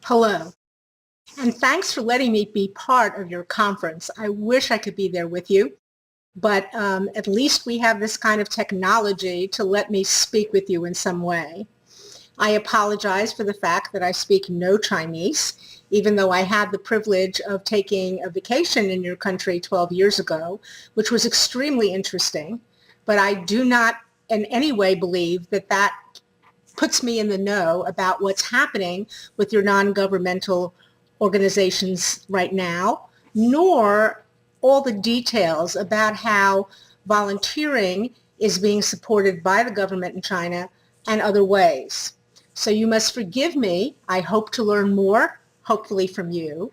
Hello, and thanks for letting me be part of your conference. I wish I could be there with you, but at least we have this kind of technology to let me speak with you in some way. I apologize for the fact that I speak no Chinese, even though I had the privilege of taking a vacation in your country 12 years ago, which was extremely interesting, but I do not in any way believe that that puts me in the know about what's happening with your non-governmental organizations right now, nor all the details about how volunteering is being supported by the government in China and other ways. So you must forgive me. I hope to learn more, hopefully from you.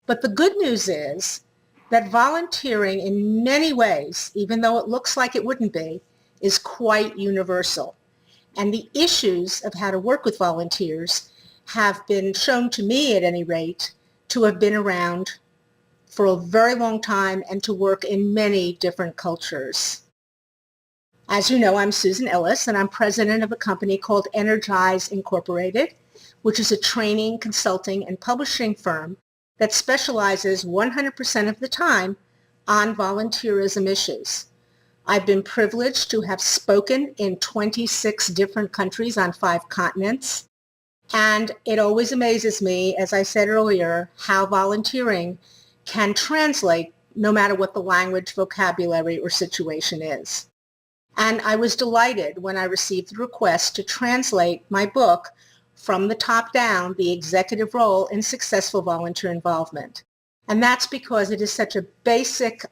But the good news is that volunteering in many ways, even though it looks like it wouldn't be, is quite universal. And the issues of how to work with volunteers have been shown to me, at any rate, to have been around for a very long time and to work in many different cultures. As you know, I'm Susan Ellis, and I'm president of a company called Energize Incorporated, which is a training, consulting, and publishing firm that specializes 100% of the time on volunteerism issues. I've been privileged to have spoken in 26 different countries on 5 continents. And it always amazes me, as I said earlier, how volunteering can translate no matter what the language, vocabulary, or situation is. And I was delighted when I received the request to translate my book from the top down, The Executive Role in Successful Volunteer Involvement. And that's because it is such a basic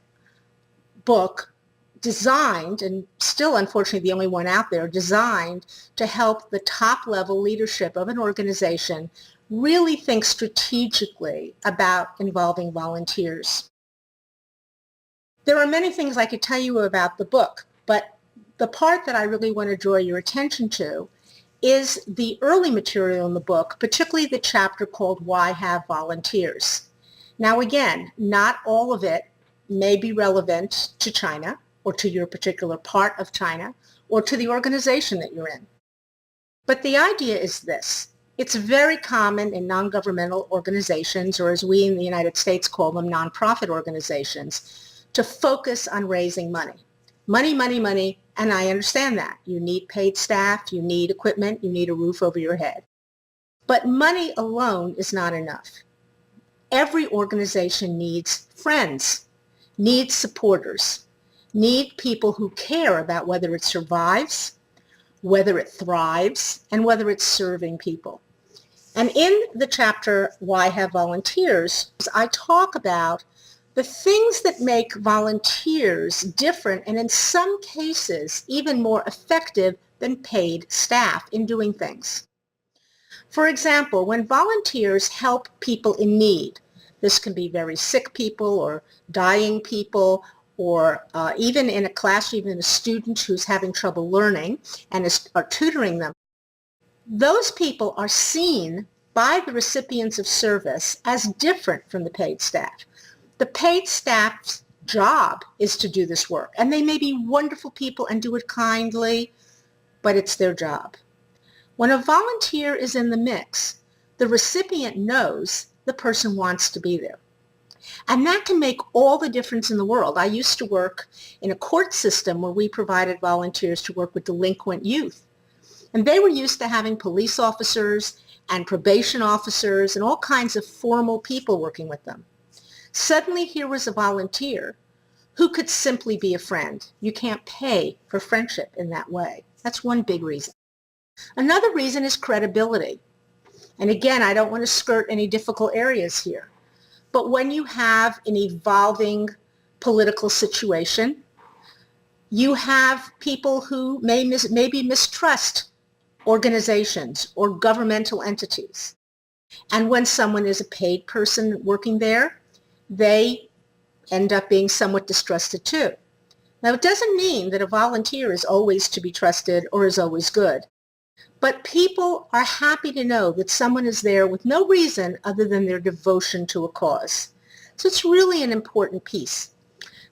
book designed, and still unfortunately the only one out there, designed to help the top level leadership of an organization really think strategically about involving volunteers. There are many things I could tell you about the book, but the part that I really want to draw your attention to is the early material in the book, particularly the chapter called Why Have Volunteers? Now again, not all of it may be relevant to China, or to your particular part of China, or to the organization that you're in. But the idea is this. It's very common in non-governmental organizations, or as we in the United States call them, nonprofit organizations, to focus on raising money. Money, money, money, and I understand that. You need paid staff, you need equipment, you need a roof over your head. But money alone is not enough. Every organization needs friends, needs supporters, need people who care about whether it survives, whether it thrives, and whether it's serving people. And in the chapter, Why Have Volunteers?, I talk about the things that make volunteers different and in some cases even more effective than paid staff in doing things. For example, when volunteers help people in need, this can be very sick people or dying people, or even in a class, even a student who's having trouble learning and are tutoring them. Those people are seen by the recipients of service as different from the paid staff. The paid staff's job is to do this work, and they may be wonderful people and do it kindly, but it's their job. When a volunteer is in the mix, the recipient knows the person wants to be there. And that can make all the difference in the world. I used to work in a court system where we provided volunteers to work with delinquent youth. And they were used to having police officers and probation officers and all kinds of formal people working with them. Suddenly here was a volunteer who could simply be a friend. You can't pay for friendship in that way. That's one big reason. Another reason is credibility. And again, I don't want to skirt any difficult areas here. But when you have an evolving political situation, you have people who maybe mistrust organizations or governmental entities. And when someone is a paid person working there, they end up being somewhat distrusted too. Now, it doesn't mean that a volunteer is always to be trusted or is always good. But people are happy to know that someone is there with no reason other than their devotion to a cause. So it's really an important piece.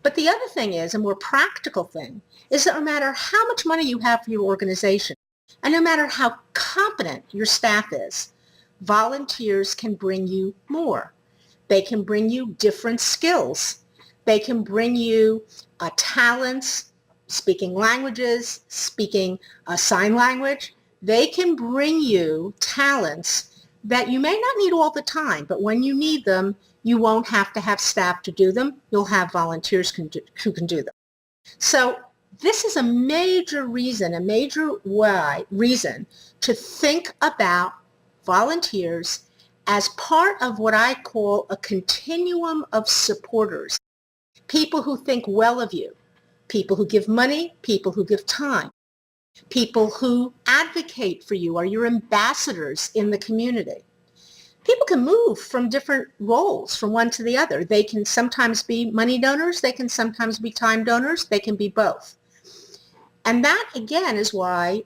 But the other thing is, a more practical thing, is that no matter how much money you have for your organization, and no matter how competent your staff is, volunteers can bring you more. They can bring you different skills. They can bring you talents, speaking languages, speaking sign language. They can bring you talents that you may not need all the time, but when you need them, you won't have to have staff to do them. You'll have volunteers who can do them. So this is a major reason, reason to think about volunteers as part of what I call a continuum of supporters. People who think well of you, people who give money, people who give time, people who advocate for you, are your ambassadors in the community. People can move from different roles from one to the other. They can sometimes be money donors, they can sometimes be time donors, they can be both. And that, again, is why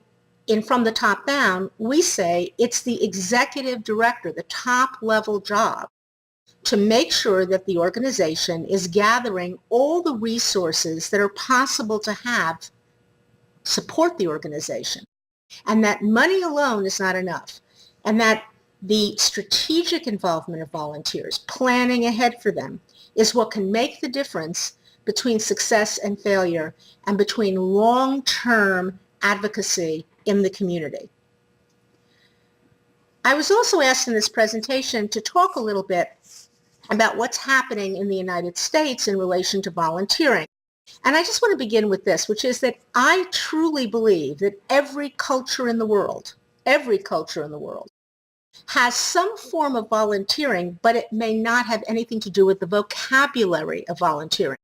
from the top down, we say it's the executive director, the top level job, to make sure that the organization is gathering all the resources that are possible to have support the organization, and that money alone is not enough, and that the strategic involvement of volunteers, planning ahead for them, is what can make the difference between success and failure and between long-term advocacy in the community. I was also asked in this presentation to talk a little bit about what's happening in the United States in relation to volunteering. And I just want to begin with this, which is that I truly believe that every culture in the world, has some form of volunteering, but it may not have anything to do with the vocabulary of volunteering.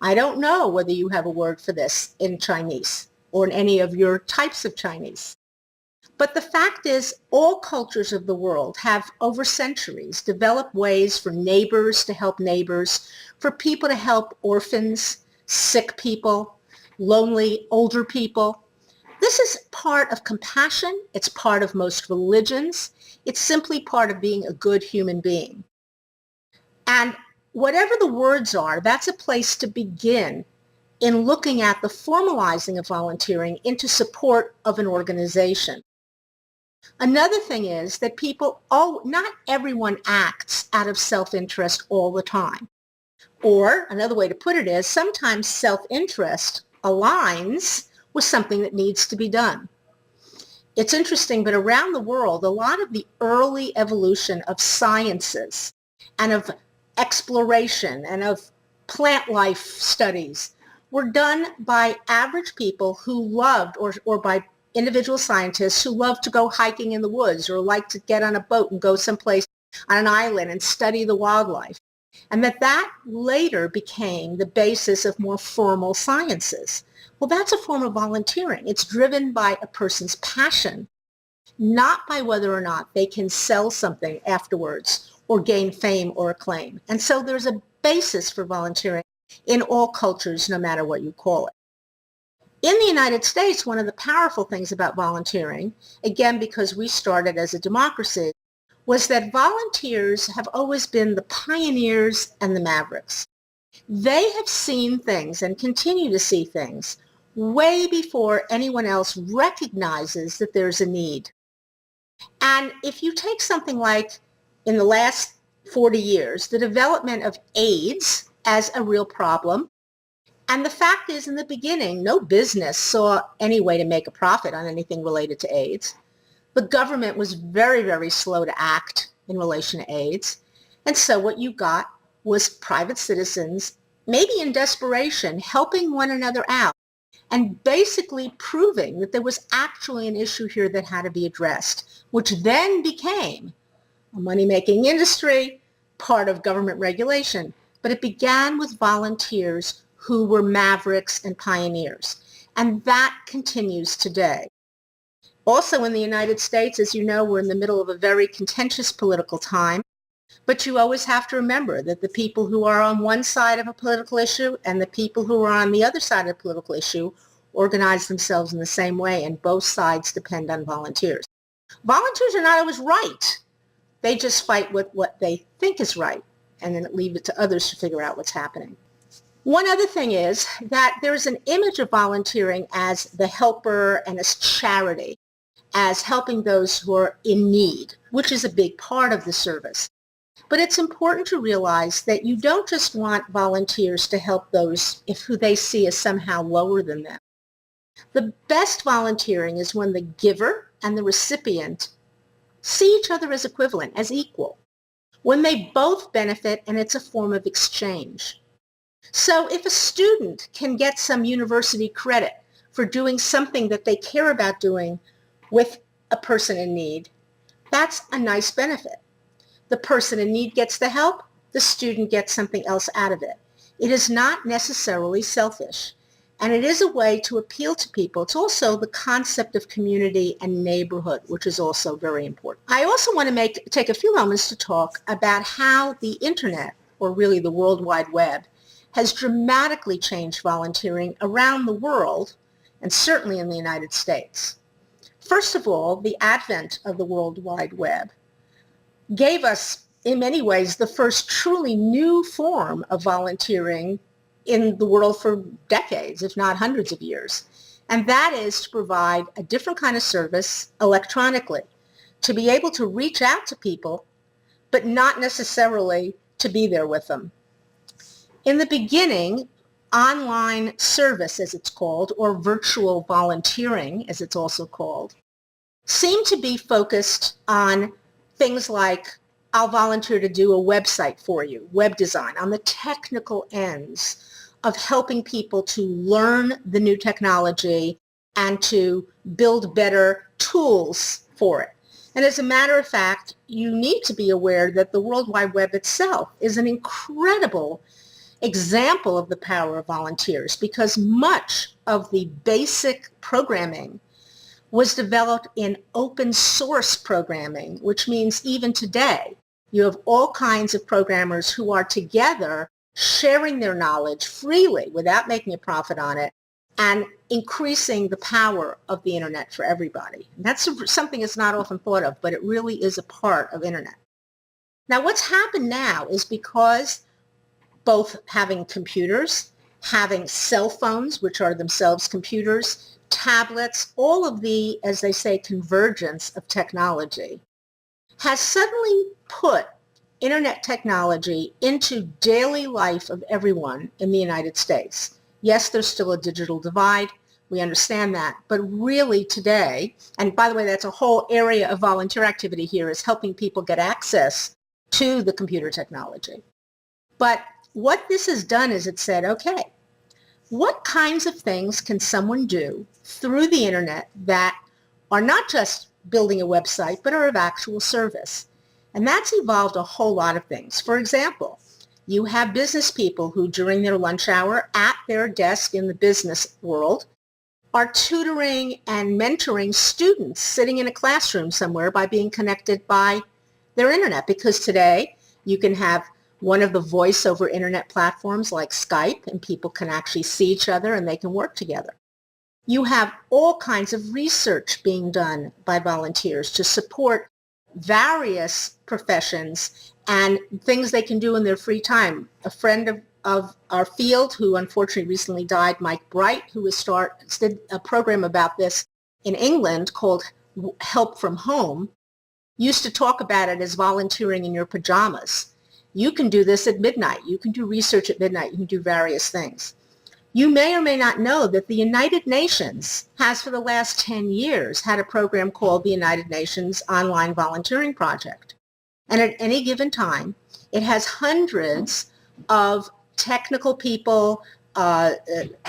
I don't know whether you have a word for this in Chinese or in any of your types of Chinese. But the fact is, all cultures of the world have, over centuries, developed ways for neighbors to help neighbors, for people to help orphans, sick people, lonely older people. This is part of compassion. It's part of most religions. It's simply part of being a good human being. And whatever the words are, that's a place to begin in looking at the formalizing of volunteering into support of an organization. Another thing is that not everyone acts out of self-interest all the time. Or another way to put it is sometimes self-interest aligns with something that needs to be done. It's interesting, but around the world, a lot of the early evolution of sciences and of exploration and of plant life studies were done by average people who loved, or by individual scientists who loved to go hiking in the woods or like to get on a boat and go someplace on an island and study the wildlife. And that later became the basis of more formal sciences. Well, that's a form of volunteering. It's driven by a person's passion, not by whether or not they can sell something afterwards or gain fame or acclaim. And so there's a basis for volunteering in all cultures, no matter what you call it. In the United States, one of the powerful things about volunteering, again, because we started as a democracy, was that volunteers have always been the pioneers and the mavericks. They have seen things and continue to see things way before anyone else recognizes that there's a need. And if you take something like, in the last 40 years, the development of AIDS as a real problem, and the fact is, in the beginning, no business saw any way to make a profit on anything related to AIDS. The government was very, very slow to act in relation to AIDS. And so what you got was private citizens, maybe in desperation, helping one another out and basically proving that there was actually an issue here that had to be addressed, which then became a money-making industry, part of government regulation. But it began with volunteers who were mavericks and pioneers. And that continues today. Also in the United States, as you know, we're in the middle of a very contentious political time, but you always have to remember that the people who are on one side of a political issue and the people who are on the other side of a political issue organize themselves in the same way, and both sides depend on volunteers. Volunteers are not always right. They just fight with what they think is right, and then leave it to others to figure out what's happening. One other thing is that there is an image of volunteering as the helper and as charity. as helping those who are in need, which is a big part of the service. But it's important to realize that you don't just want volunteers to help those who they see as somehow lower than them. The best volunteering is when the giver and the recipient see each other as equivalent, as equal, when they both benefit and it's a form of exchange. So if a student can get some university credit for doing something that they care about doing with a person in need, that's a nice benefit. The person in need gets the help, the student gets something else out of it. It is not necessarily selfish, and it is a way to appeal to people. It's also the concept of community and neighborhood, which is also very important. I also want to take a few moments to talk about how the internet, or really the World Wide Web, has dramatically changed volunteering around the world, and certainly in the United States. First of all, the advent of the World Wide Web gave us, in many ways, the first truly new form of volunteering in the world for decades, if not hundreds of years. And that is to provide a different kind of service electronically, to be able to reach out to people, but not necessarily to be there with them. In the beginning, online service, as it's called, or virtual volunteering, as it's also called, seemed to be focused on things like, I'll volunteer to do a website for you, web design, on the technical ends of helping people to learn the new technology and to build better tools for it. And as a matter of fact, you need to be aware that the World Wide Web itself is an incredible example of the power of volunteers, because much of the basic programming was developed in open source programming, which means even today you have all kinds of programmers who are together sharing their knowledge freely without making a profit on it and increasing the power of the internet for everybody. And that's something that's not often thought of, but it really is a part of internet. Now, what's happened now is because both having computers, having cell phones, which are themselves computers, tablets, all of the, as they say, convergence of technology, has suddenly put internet technology into daily life of everyone in the United States. Yes, there's still a digital divide. We understand that. But really today, and by the way, that's a whole area of volunteer activity here, is helping people get access to the computer technology. But what this has done is it said, okay, what kinds of things can someone do through the internet that are not just building a website, but are of actual service? And that's evolved a whole lot of things. For example, you have business people who during their lunch hour at their desk in the business world are tutoring and mentoring students sitting in a classroom somewhere by being connected by their internet, because today you can have one of the voice over internet platforms like Skype, and people can actually see each other and they can work together. You have all kinds of research being done by volunteers to support various professions and things they can do in their free time. A friend of our field who unfortunately recently died, Mike Bright, who did a program about this in England called Help from Home, used to talk about it as volunteering in your pajamas. You can do this at midnight. You can do research at midnight. You can do various things. You may or may not know that the United Nations has for the last 10 years had a program called the United Nations Online Volunteering Project. And at any given time, it has hundreds of technical people,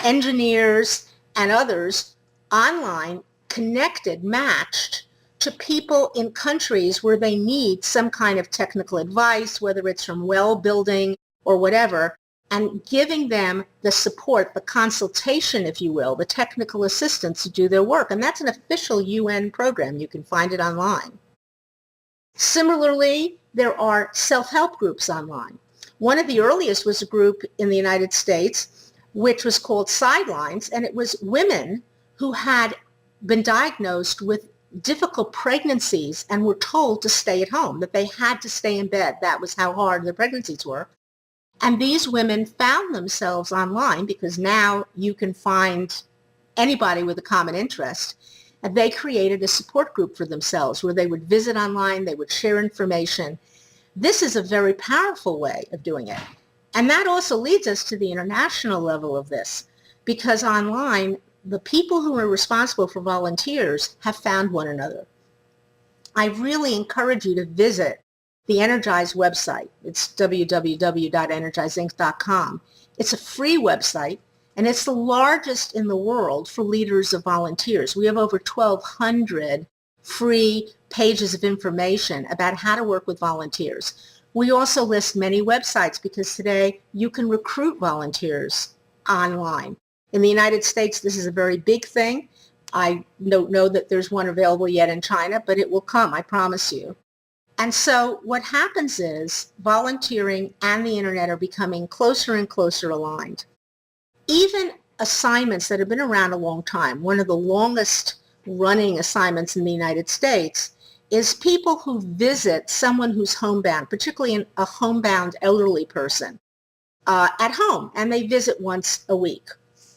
engineers, and others online, connected, matched to people in countries where they need some kind of technical advice, whether it's from well building or whatever, and giving them the support, the consultation, if you will, the technical assistance to do their work. And that's an official UN program. You can find it online. Similarly, there are self-help groups online. One of the earliest was a group in the United States, which was called Sidelines, and it was women who had been diagnosed with difficult pregnancies and were told to stay at home, that they had to stay in bed. That was how hard their pregnancies were. And these women found themselves online, because now you can find anybody with a common interest. And they created a support group for themselves where they would visit online, they would share information. This is a very powerful way of doing it. And that also leads us to the international level of this, because online, the people who are responsible for volunteers have found one another. I really encourage you to visit the Energize website. It's www.energizeinc.com. It's a free website, and it's the largest in the world for leaders of volunteers. We have over 1,200 free pages of information about how to work with volunteers. We also list many websites because today you can recruit volunteers online. In the United States, this is a very big thing. I don't know that there's one available yet in China, but it will come, I promise you. And so what happens is volunteering and the internet are becoming closer and closer aligned. Even assignments that have been around a long time, one of the longest running assignments in the United States is people who visit someone who's homebound, particularly a homebound elderly person, at home, and they visit once a week.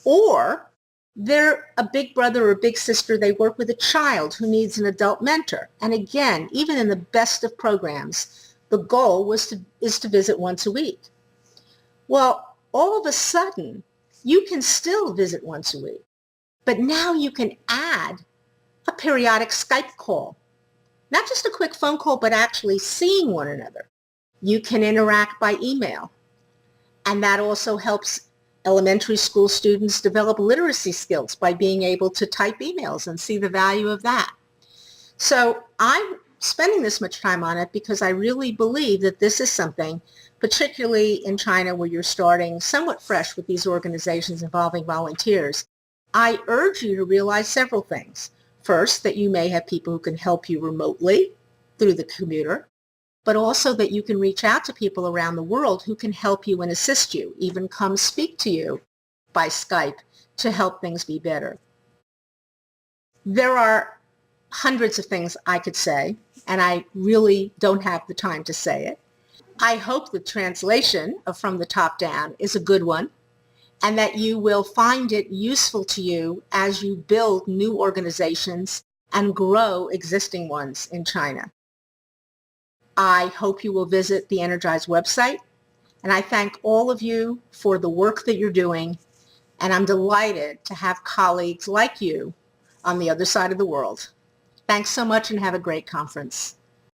Or they're a big brother or a big sister, they work with a child who needs an adult mentor. And again, even in the best of programs, the goal is to visit once a week. Well, all of a sudden, you can still visit once a week, but now you can add a periodic Skype call. Not just a quick phone call, but actually seeing one another. You can interact by email. And that also helps elementary school students develop literacy skills by being able to type emails and see the value of that. So I'm spending this much time on it because I really believe that this is something, particularly in China where you're starting somewhat fresh with these organizations involving volunteers. I urge you to realize several things. First, that you may have people who can help you remotely through the computer, but also that you can reach out to people around the world who can help you and assist you, even come speak to you by Skype to help things be better. There are hundreds of things I could say, and I really don't have the time to say it. I hope the translation of From the Top Down is a good one, and that you will find it useful to you as you build new organizations and grow existing ones in China. I hope you will visit the Energize website, and I thank all of you for the work that you're doing, and I'm delighted to have colleagues like you on the other side of the world. Thanks so much and have a great conference.